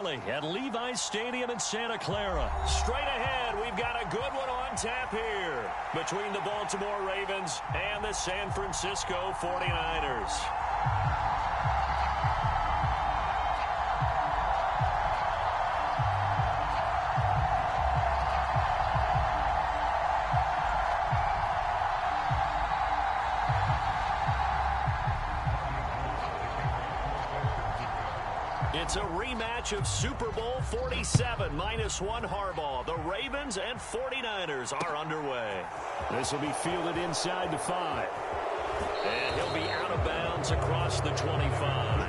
At Levi's Stadium in Santa Clara. Straight ahead, we've got a good one on tap here between the Baltimore Ravens and the San Francisco 49ers. It's a rematch of Super Bowl 47 -1 Harbaugh. The Ravens and 49ers are underway. This will be fielded inside the 5. And he'll be out of bounds across the 25.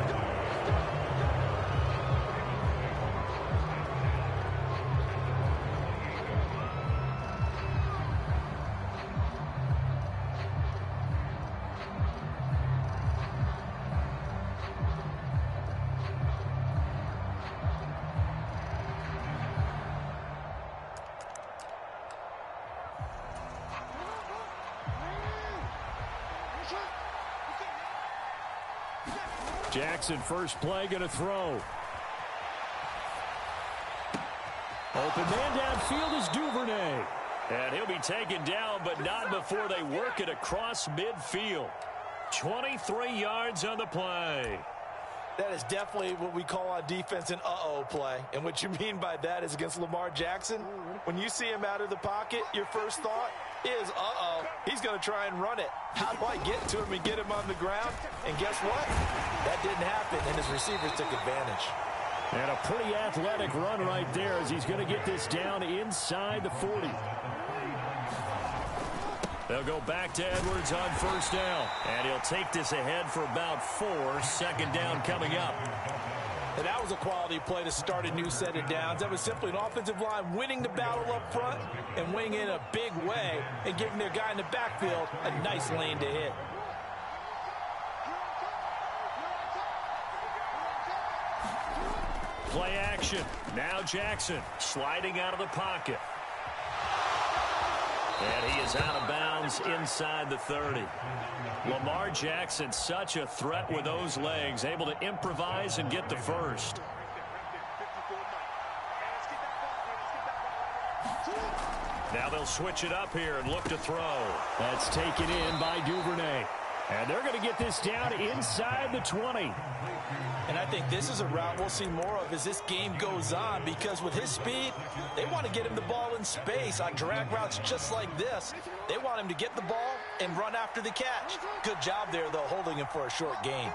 Jackson, first play, going to throw. Open man downfield is Duvernay. And he'll be taken down, but not before they work it across midfield. 23 yards on the play. That is definitely what we call on defense an uh-oh play. And what you mean by that is against Lamar Jackson, when you see him out of the pocket, your first thought is, uh-oh, he's going to try and run it. How do I get to him and get him on the ground? And guess what? That didn't happen, and his receivers took advantage. And a pretty athletic run right there as he's going to get this down inside the 40. They'll go back to Edwards on first down. And he'll take this ahead for about 4. Second down coming up. And that was a quality play to start a new set of downs. That was simply an offensive line winning the battle up front and winning in a big way and giving their guy in the backfield a nice lane to hit. Play action. Now Jackson sliding out of the pocket. And he is out of bounds inside the 30. Lamar Jackson, such a threat with those legs, able to improvise and get the first. Now they'll switch it up here and look to throw. That's taken in by Duvernay. And they're going to get this down inside the 20. And I think this is a route we'll see more of as this game goes on, because with his speed, they want to get him the ball in space on drag routes just like this. They want him to get the ball and run after the catch. Good job there, though, holding him for a short gain.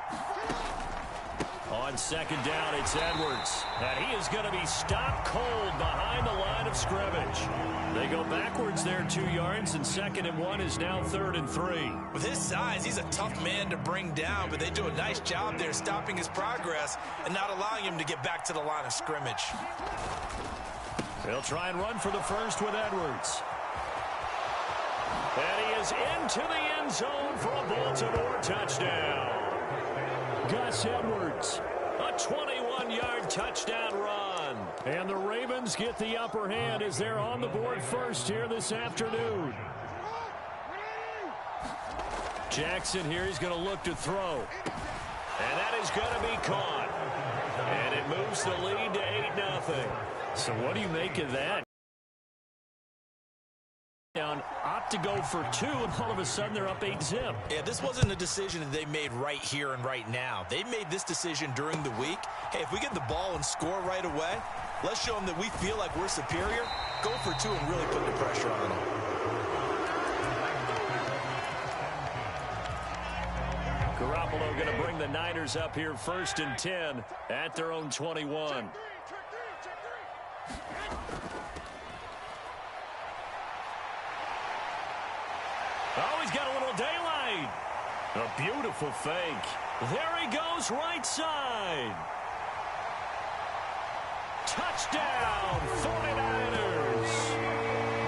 On second down, it's Edwards. And he is going to be stopped cold behind the line of scrimmage. They go backwards there 2 yards, and 2nd and 1 is now 3rd and 3. With his size, he's a tough man to bring down, but they do a nice job there stopping his progress and not allowing him to get back to the line of scrimmage. They'll try and run for the first with Edwards. And he is into the end zone for a Baltimore touchdown. Gus Edwards, a 21-yard touchdown run. And the Ravens get the upper hand as they're on the board first here this afternoon. Jackson here, he's going to look to throw. And that is going to be caught. And it moves the lead to 8-0. So what do you make of that? Down, opt to go for 2, and all of a sudden they're up 8-0. Yeah, this wasn't a decision that they made right here and right now. They made this decision during the week. Hey, if we get the ball and score right away, let's show them that we feel like we're superior. Go for 2 and really put the pressure on them. Garoppolo going to bring the Niners up here 1st and 10 at their own 21. Oh, he's got a little daylight. A beautiful fake. There he goes, right side. Touchdown, 49ers.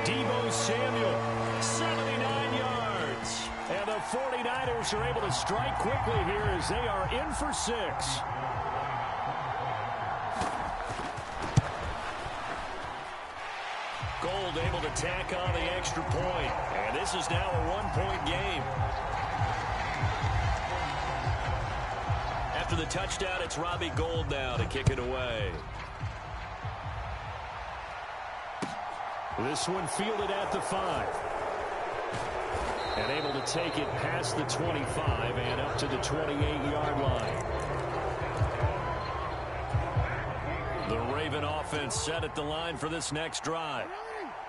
Deebo Samuel, 79 yards. And the 49ers are able to strike quickly here as they are in for 6. Gold able to tack on the extra point. And this is now a 1-point game. After the touchdown, it's Robbie Gould now to kick it away. This one fielded at the 5. And able to take it past the 25 and up to the 28-yard line. The Raven offense set at the line for this next drive.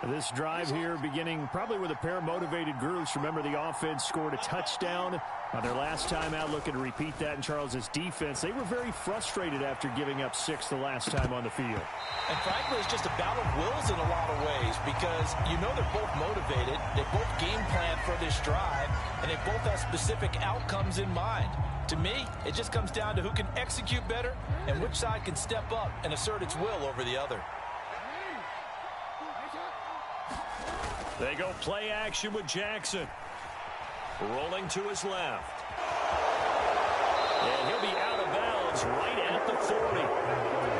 This drive here beginning probably with a pair of motivated groups. Remember, the offense scored a touchdown on their last time out, looking to repeat that in Charles's defense. They were very frustrated after giving up 6 the last time on the field. And frankly, it's just a battle of wills in a lot of ways because you know they're both motivated. They both game plan for this drive, and they both have specific outcomes in mind. To me, it just comes down to who can execute better and which side can step up and assert its will over the other. They go play action with Jackson. Rolling to his left. And he'll be out of bounds right at the 40.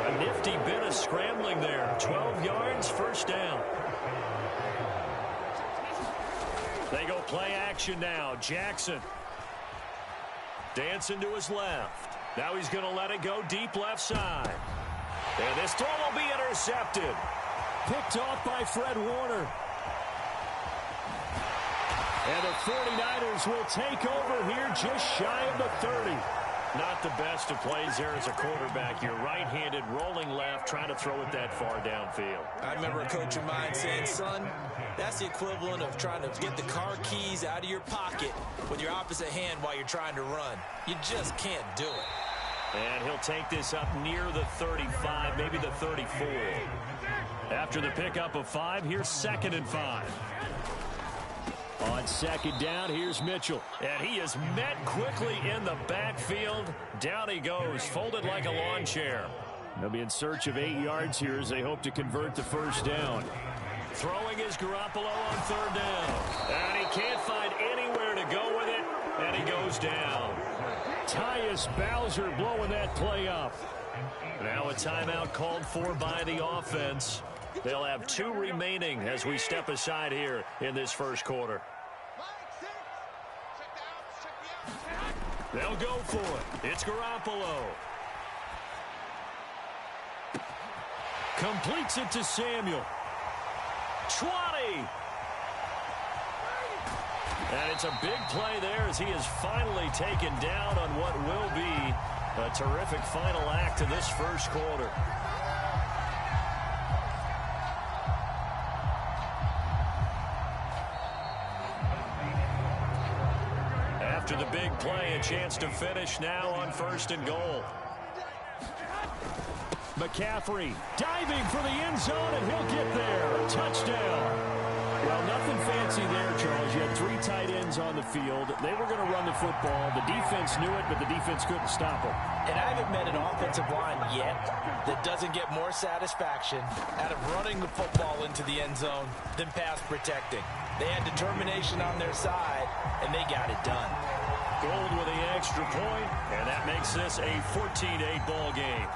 A nifty bit of scrambling there. 12 yards, first down. They go play action now. Jackson. Dancing to his left. Now he's going to let it go deep left side. And this throw will be intercepted. Picked off by Fred Warner. And the 49ers will take over here just shy of the 30. Not the best of plays there as a quarterback. You're right-handed, rolling left, trying to throw it that far downfield. I remember a coach of mine saying, son, that's the equivalent of trying to get the car keys out of your pocket with your opposite hand while you're trying to run. You just can't do it. And he'll take this up near the 35, maybe the 34. After the pickup of 5, here's 2nd and 5. On 2nd down, here's Mitchell. And he is met quickly in the backfield. Down he goes, folded like a lawn chair. They'll be in search of 8 yards here as they hope to convert the first down. Throwing is Garoppolo on 3rd down. And he can't find anywhere to go with it. And he goes down. Tyus Bowser blowing that play up. Now a timeout called for by the offense. They'll have 2 remaining as we step aside here in this first quarter. They'll go for it. It's Garoppolo. Completes it to Samuel. 20. And it's a big play there as he is finally taken down on what will be a terrific final act of this first quarter. After the big play, a chance to finish now on 1st and goal. McCaffrey diving for the end zone, and he'll get there. Touchdown. Well, nothing fancy there, Charles. You had 3 tight ends on the field. They were going to run the football. The defense knew it, but the defense couldn't stop them. And I haven't met an offensive line yet that doesn't get more satisfaction out of running the football into the end zone than pass protecting. They had determination on their side, and they got it done. Gold with the extra point, and that makes this a 14-8 ball game.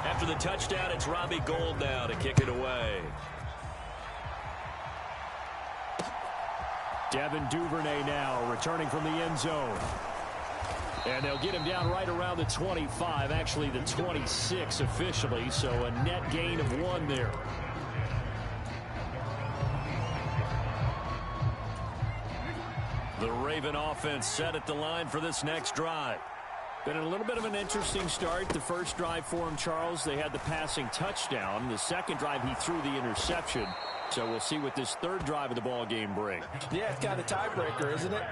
After the touchdown, it's Robbie Gould now to kick it away. Devin Duvernay now returning from the end zone. And they'll get him down right around the 25, actually the 26 officially, so a net gain of 1 there. The Raven offense set at the line for this next drive. Been a little bit of an interesting start. The first drive for him, Charles, they had the passing touchdown. The second drive, he threw the interception. So we'll see what this 3rd drive of the ball game brings. Yeah, it's kind of a tiebreaker, isn't it?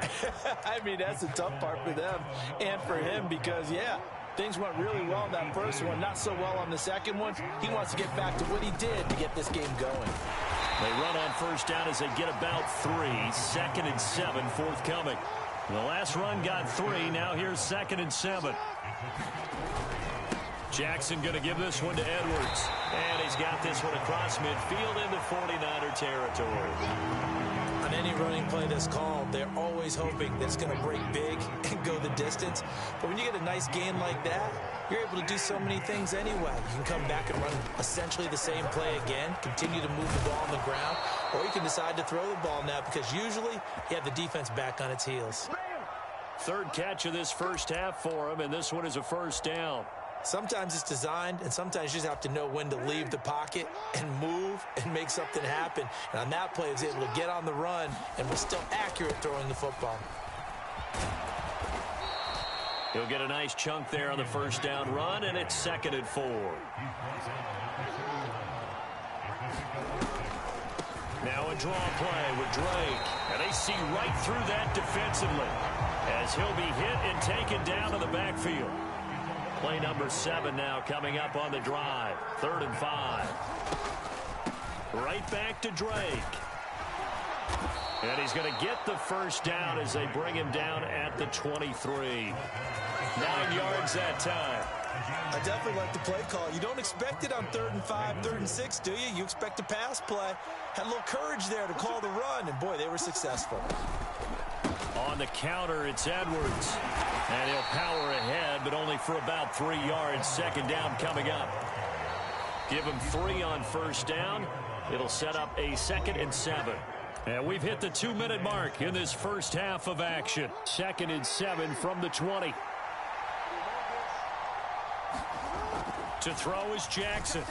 I mean, that's the tough part for them and for him because, yeah, things went really well in that first one, not so well on the second one. He wants to get back to what he did to get this game going. They run on 1st down as they get about 3. 2nd and 7 forthcoming. The last run got 3. Now here's 2nd and 7. Jackson going to give this one to Edwards. And he's got this one across midfield into 49er territory. On any running play that's called, they're always hoping that it's going to break big and go the distance. But when you get a nice gain like that, you're able to do so many things anyway. You can come back and run essentially the same play again, continue to move the ball on the ground, or you can decide to throw the ball now because usually you have the defense back on its heels. 3rd catch of this first half for him, and this one is a 1st down. Sometimes it's designed, and sometimes you just have to know when to leave the pocket and move and make something happen. And on that play, he was able to get on the run and was still accurate throwing the football. He'll get a nice chunk there on the first down run, and it's 2nd and 4. Now a draw play with Drake. And they see right through that defensively as he'll be hit and taken down to the backfield. Play number 7 now coming up on the drive. 3rd and 5. Right back to Drake. And he's going to get the first down as they bring him down at the 23. 9 yards that time. I definitely like the play call. You don't expect it on 3rd and 5, 3rd and 6, do you? You expect a pass play. Had a little courage there to call the run, and boy, they were successful. On the counter, it's Edwards. And he'll power ahead, but only for about 3 yards. 2nd down coming up. Give him 3 on first down. It'll set up a 2nd and 7. And we've hit the 2-minute mark in this first half of action. 2nd and 7 from the 20. To throw is Jackson.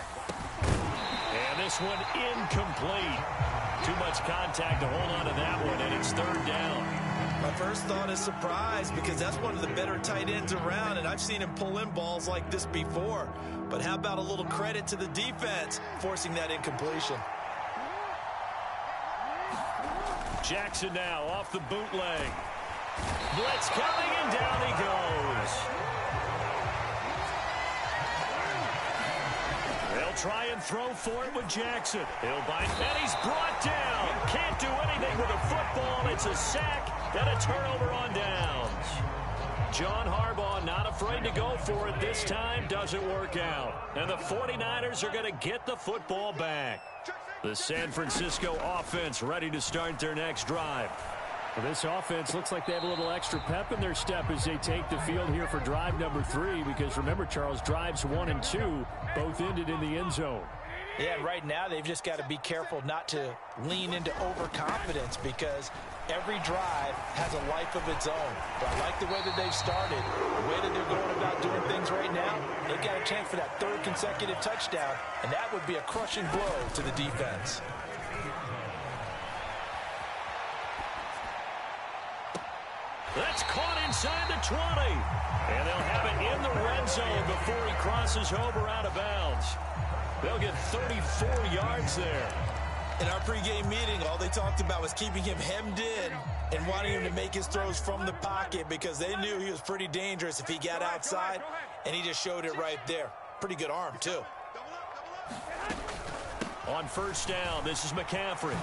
And this one incomplete. Too much contact to hold on to that one, and it's 3rd down. My first thought is surprise, because that's one of the better tight ends around, and I've seen him pull in balls like this before. But how about a little credit to the defense forcing that incompletion? Jackson now off the bootleg. Blitz coming, and down he goes. They'll try and throw for it with Jackson. He'll bind, and he's brought down. Can't do anything with a football. It's a sack and a turnover on downs. John Harbaugh not afraid to go for it this time. Doesn't work out. And the 49ers are going to get the football back. The San Francisco offense ready to start their next drive. Well, this offense looks like they have a little extra pep in their step as they take the field here for drive number 3, because remember, Charles, drives 1 and 2 both ended in the end zone. Yeah, right now they've just got to be careful not to lean into overconfidence, because every drive has a life of its own. But I like the way that they've started, the way that they're going about doing things right now. They've got a chance for that 3rd consecutive touchdown, and that would be a crushing blow to the defense. That's caught inside the 20. And they'll have it in the red zone before he crosses over out of bounds. They'll get 34 yards there. In our pregame meeting, all they talked about was keeping him hemmed in and wanting him to make his throws from the pocket, because they knew he was pretty dangerous if he got outside, and he just showed it right there. Pretty good arm, too. On first down, this is McCaffrey.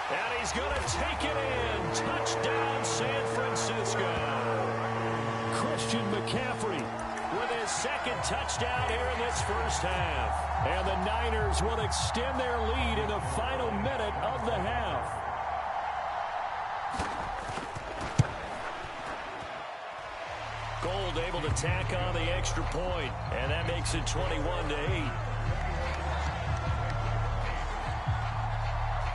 And he's going to take it in. Touchdown, San Francisco. Christian McCaffrey with his 2nd touchdown here in this first half. And the Niners will extend their lead in the final minute of the half. Gold able to tack on the extra point, and that makes it 21-8.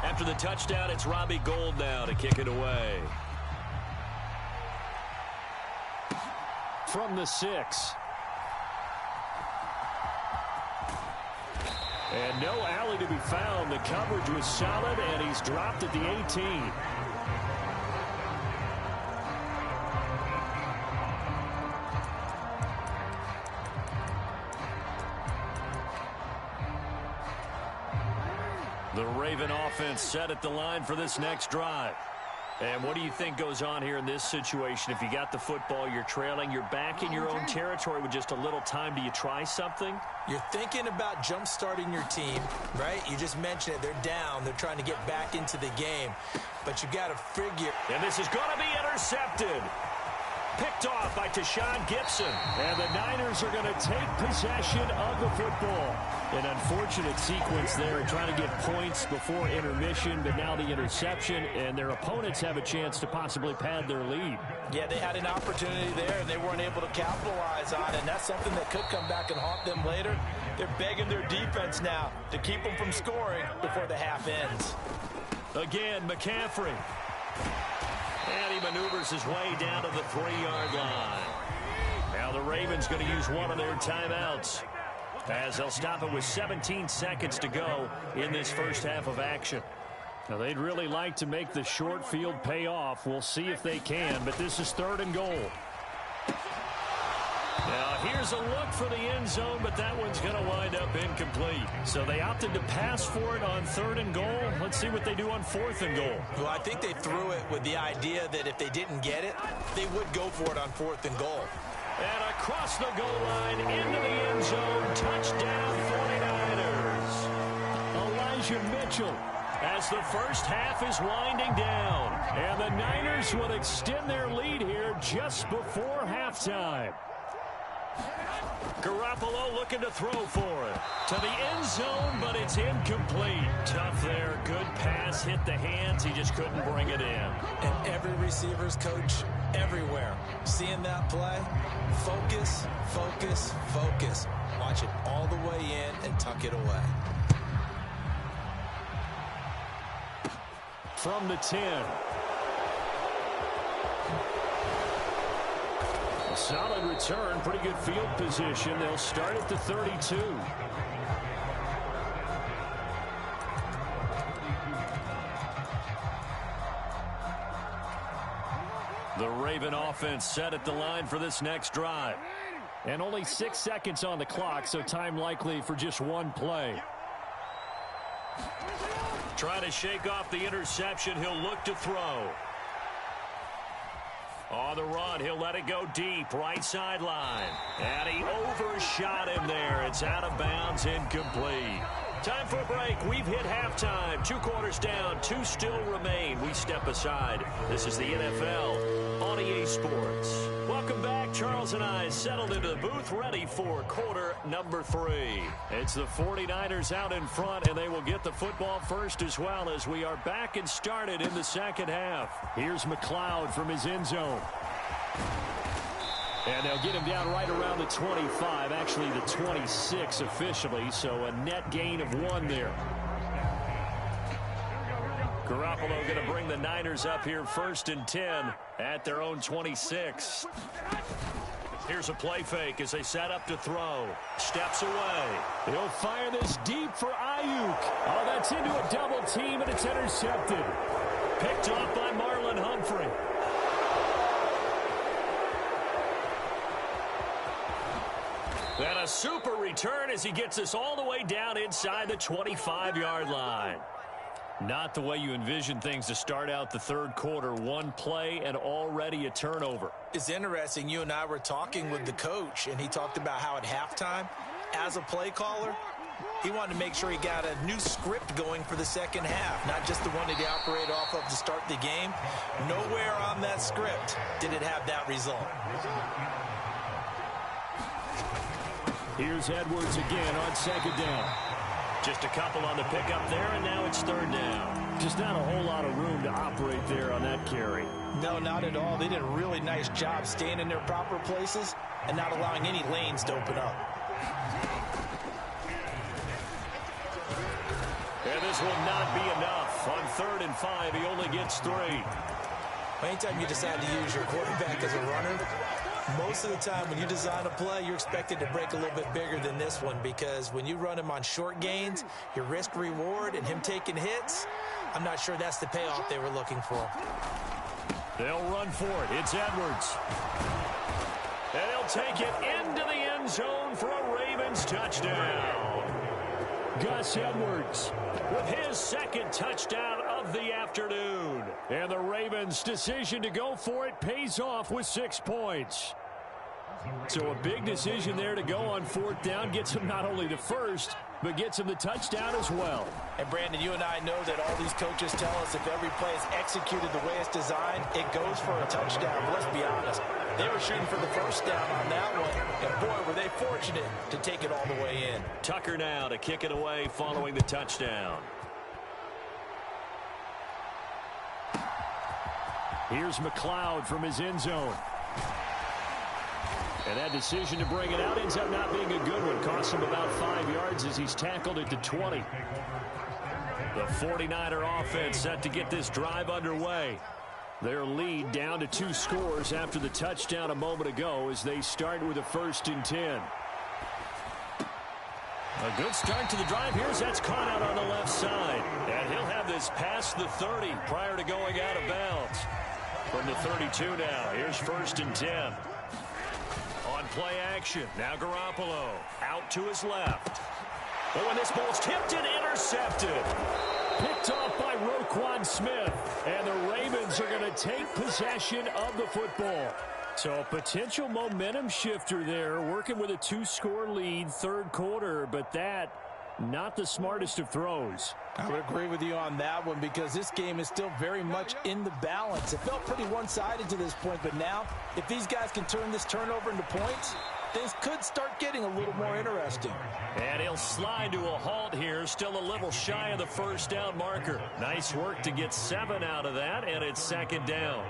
After the touchdown, it's Robbie Gould now to kick it away. From the 6. And no alley to be found. The coverage was solid, and he's dropped at the 18. The Raven offense set at the line for this next drive. And what do you think goes on here in this situation? If you got the football, you're trailing, you're back in your own territory with just a little time. Do you try something? You're thinking about jump-starting your team, right? You just mentioned it. They're down. They're trying to get back into the game. But you got to figure. And this is going to be intercepted. Picked off by Tashawn Gibson. And the Niners are going to take possession of the football. An unfortunate sequence there, trying to get points before intermission, but now the interception, and their opponents have a chance to possibly pad their lead. Yeah, they had an opportunity there, and they weren't able to capitalize on it, and that's something that could come back and haunt them later. They're begging their defense now to keep them from scoring before the half ends. Again, McCaffrey. And he maneuvers his way down to the 3-yard line. Now the Ravens going to use one of their timeouts, as they'll stop it with 17 seconds to go in this first half of action. Now they'd really like to make the short field pay off. We'll see if they can, but this is 3rd and goal. Now here's a look for the end zone, but that one's going to wind up incomplete. So they opted to pass for it on 3rd and goal. Let's see what they do on 4th and goal. Well, I think they threw it with the idea that if they didn't get it, they would go for it on 4th and goal. And across the goal line, into the end zone, touchdown 49ers. Elijah Mitchell, as the first half is winding down. And the Niners will extend their lead here just before halftime. Garoppolo looking to throw for it. To the end zone, but it's incomplete. Tough there. Good pass. Hit the hands. He just couldn't bring it in. And every receiver's coach everywhere. Seeing that play, focus, focus, focus. Watch it all the way in and tuck it away. From the 10. A solid return, pretty good field position. They'll start at the 32. The Raven offense set at the line for this next drive. And only 6 seconds on the clock, so time likely for just one play. Trying to shake off the interception. He'll look to throw. On the run, he'll let it go deep, right sideline. And he overshot him there. It's out of bounds, incomplete. Time for a break. We've hit halftime. 2 quarters down, 2 still remain. We step aside. This is the NFL on EA Sports. Welcome back. Charles and I settled into the booth, ready for quarter number 3. It's the 49ers out in front, and they will get the football first as well, as we are back and started in the second half. Here's McLeod from his end zone. And they'll get him down right around the 25, actually the 26 officially, so a net gain of 1 there. Garoppolo going to bring the Niners up here 1st and 10 at their own 26. Here's a play fake as they set up to throw. Steps away. He'll fire this deep for Ayuk. Oh, that's into a double team, and it's intercepted. Picked off by Marlon Humphrey. And a super return as he gets us all the way down inside the 25-yard line. Not the way you envision things to start out the 3rd quarter. 1 play and already a turnover. It's interesting. You and I were talking with the coach, and he talked about how at halftime, as a play caller, he wanted to make sure he got a new script going for the second half, not just the one that he operated off of to start the game. Nowhere on that script did it have that result. Here's Edwards again on 2nd down. Just a couple on the pickup there, and now it's 3rd down. Just not a whole lot of room to operate there on that carry. No, not at all. They did a really nice job staying in their proper places and not allowing any lanes to open up. And this will not be enough. On 3rd and 5, he only gets 3. Anytime you decide to use your quarterback as a runner, most of the time when you design a play, you're expected to break a little bit bigger than this one, because when you run him on short gains, your risk reward and him taking hits, I'm not sure that's the payoff they were looking for. They'll run for it. It's Edwards. And he'll take it into the end zone for a Ravens touchdown. Gus Edwards with his 2nd touchdown of the afternoon. And the Ravens' decision to go for it pays off with 6 points. So a big decision there to go on 4th down. Gets him not only the first, but gets him the touchdown as well. And Brandon, you and I know that all these coaches tell us if every play is executed the way it's designed, it goes for a touchdown. But let's be honest, they were shooting for the first down on that one. And boy, were they fortunate to take it all the way in. Tucker now to kick it away following the touchdown. Here's McLeod from his end zone. And that decision to bring it out ends up not being a good one. Costs him about 5 yards as he's tackled at the 20. The 49er offense set to get this drive underway. Their lead down to 2 scores after the touchdown a moment ago as they start with a 1st and 10. A good start to the drive here as that's caught out on the left side. And he'll have this past the 30 prior to going out of bounds. From the 32 now, here's 1st and 10. On play action, now Garoppolo out to his left. Oh, and this ball's tipped and intercepted. Picked off by Roquan Smith. And the Ravens are going to take possession of the football. So a potential momentum shifter there, working with a 2-score lead, 3rd quarter, but that not the smartest of throws. I would agree with you on that one because this game is still very much in the balance. It felt pretty one-sided to this point, but now if these guys can turn this turnover into points, things could start getting a little more interesting. And he'll slide to a halt here, still a little shy of the 1st down marker. Nice work to get 7 out of that, and it's 2nd down.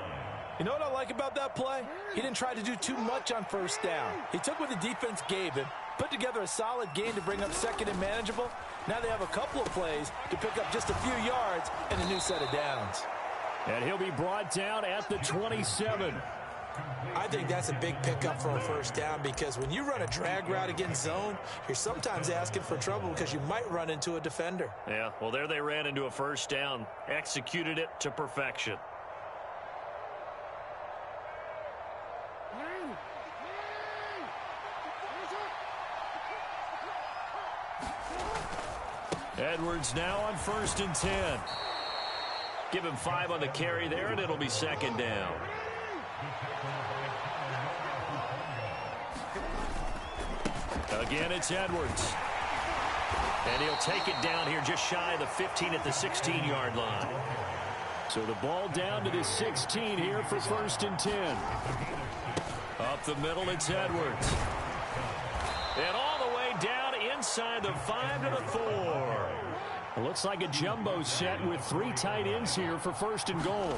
You know what I like about that play? He didn't try to do too much on 1st down. He took what the defense gave him, put together a solid game to bring up 2nd and manageable. Now they have a couple of plays to pick up just a few yards and a new set of downs. And he'll be brought down at the 27. I think that's a big pickup for a 1st down because when you run a drag route against zone, you're sometimes asking for trouble because you might run into a defender. Yeah, well, there they ran into a 1st down, executed it to perfection. Edwards now on 1st and 10. Give him 5 on the carry there, and it'll be 2nd down. Again, it's Edwards. And he'll take it down here just shy of the 15 at the 16-yard line. So the ball down to the 16 here for 1st and 10. Up the middle, it's Edwards. And all the way down inside the 5 to the 4. It looks like a jumbo set with 3 tight ends here for 1st and goal.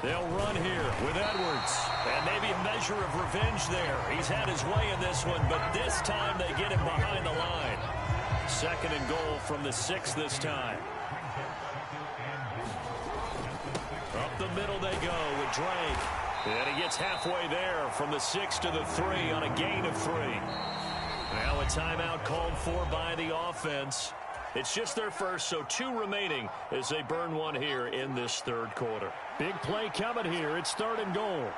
They'll run here with Edwards. And maybe a measure of revenge there. He's had his way in this one, but this time they get him behind the line. 2nd and goal from the 6 this time. Up the middle they go with Drake. And he gets halfway there from the 6 to the 3 on a gain of 3. Now a timeout called for by the offense. It's just their first, so 2 remaining as they burn one here in this 3rd quarter. Big play coming here. It's 3rd and goal.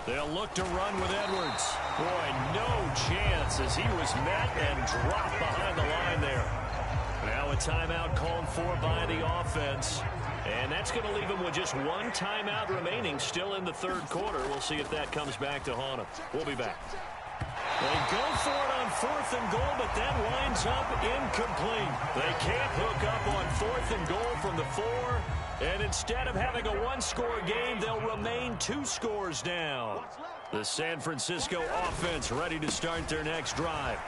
They'll look to run with Edwards. Boy, no chance as he was met and dropped behind the line there. Now a timeout called for by the offense. And that's going to leave him with just 1 timeout remaining still in the 3rd quarter. We'll see if that comes back to haunt him. We'll be back. They go for it on 4th and goal, but that winds up incomplete. They can't hook up on 4th and goal from the 4. And instead of having a 1-score game, they'll remain 2 scores down. The San Francisco offense ready to start their next drive.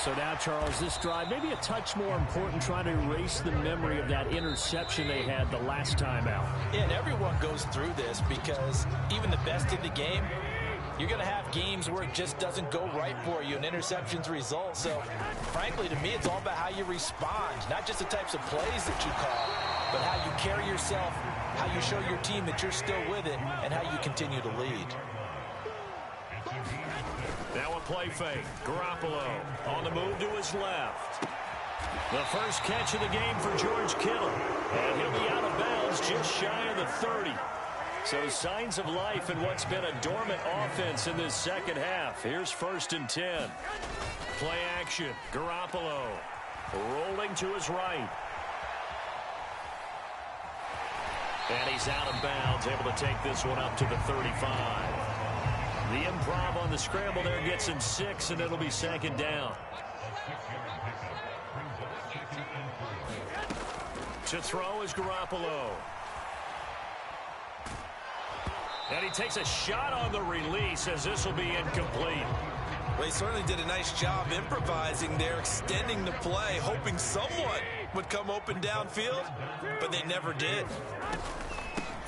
So now, Charles, this drive maybe a touch more important, trying to erase the memory of that interception they had the last time out. Yeah, and everyone goes through this because even the best in the game, you're going to have games where it just doesn't go right for you and interceptions result. So, frankly, to me, it's all about how you respond, not just the types of plays that you call, but how you carry yourself, how you show your team that you're still with it, and how you continue to lead. Now a play fake. Garoppolo on the move to his left. The first catch of the game for George Kittle. And he'll be out of bounds just shy of the 30. So signs of life in what's been a dormant offense in this 2nd half. Here's 1st and 10. Play action. Garoppolo rolling to his right. And he's out of bounds, able to take this one up to the 35. The improv on the scramble there gets him 6, and it'll be 2nd down. To throw is Garoppolo. And he takes a shot on the release as this will be incomplete. Well, he certainly did a nice job improvising there, extending the play, hoping someone would come open downfield, but they never did.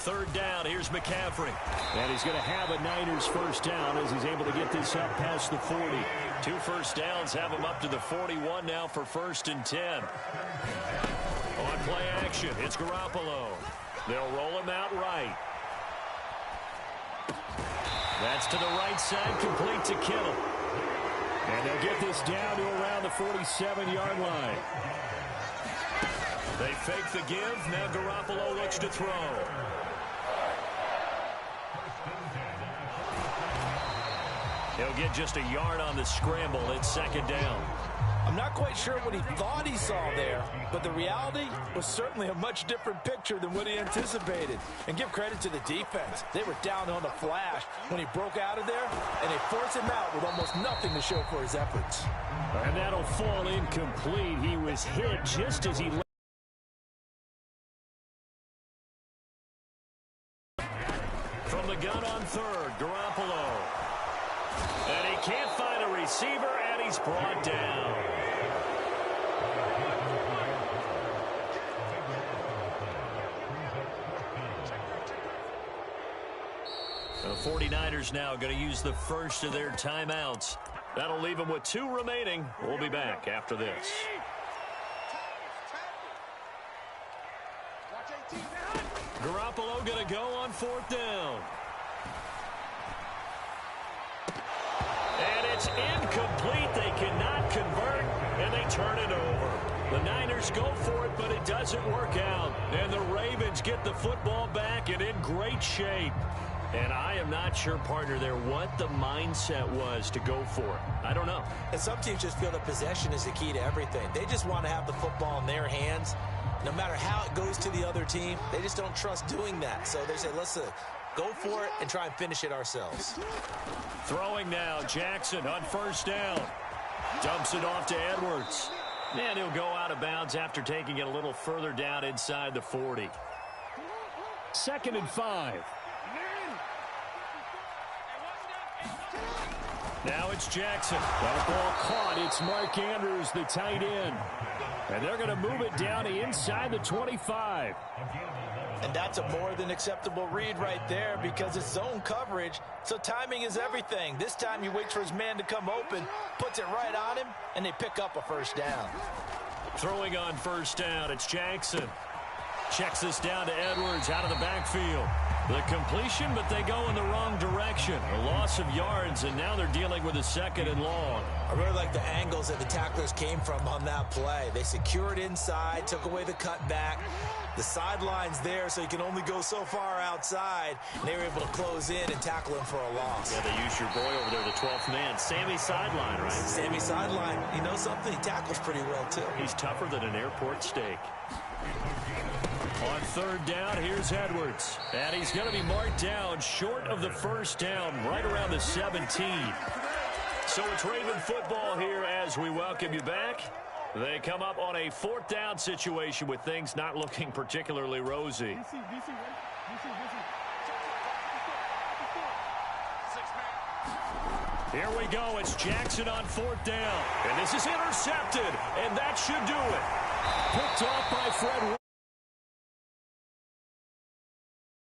3rd down, here's McCaffrey. And he's going to have a Niners 1st down as he's able to get this up past the 40. 2 first downs have him up to the 41 now for 1st and 10. On play action, it's Garoppolo. They'll roll him out right. That's to the right side, complete to Kittle. And they'll get this down to around the 47-yard line. They fake the give. Now Garoppolo looks to throw. He'll get just a yard on the scramble. It's second down. I'm not quite sure what he thought he saw there, but the reality was certainly a much different picture than what he anticipated. And give credit to the defense. They were down on the flash when he broke out of there, and they forced him out with almost nothing to show for his efforts. And that'll fall incomplete. He was hit just as he from the gun on third, Garoppolo. And he can't find a receiver, and he's brought down. The 49ers now going to use the first of their timeouts. That'll leave them with 2 remaining. We'll be back after this. Garoppolo going to go on 4th down. And it's incomplete. They cannot convert, and they turn it over. The Niners go for it, but it doesn't work out. And the Ravens get the football back and in great shape. And I am not sure, partner, there what the mindset was to go for it. I don't know. And some teams just feel that possession is the key to everything. They just want to have the football in their hands. No matter how it goes to the other team, they just don't trust doing that. So they say, let's go for it and try and finish it ourselves. Throwing now, Jackson on 1st down. Dumps it off to Edwards. And he'll go out of bounds after taking it a little further down inside the 40. 2nd and 5. Now it's Jackson. That ball caught. It's Mark Andrews, the tight end. And they're going to move it down to inside the 25. And that's a more than acceptable read right there because it's zone coverage, so timing is everything. This time he waits for his man to come open, puts it right on him, and they pick up a 1st down. Throwing on 1st down, it's Jackson. Checks this down to Edwards out of the backfield. The completion, but they go in the wrong direction. A loss of yards, and now they're dealing with a 2nd and long. I really like the angles that the tacklers came from on that play. They secured inside, took away the cutback. The sideline's there, so you can only go so far outside. And they were able to close in and tackle him for a loss. Yeah, they used your boy over there, the 12th man. Sammy Sideline, right? Sammy Sideline. You know something? He tackles pretty well, too. He's tougher than an airport steak. On 3rd down, here's Edwards. And he's going to be marked down short of the 1st down, right around the 17. So it's Raven football here as we welcome you back. They come up on a 4th down situation with things not looking particularly rosy. Here we go. It's Jackson on 4th down. And this is intercepted. And that should do it. Picked off by Fred.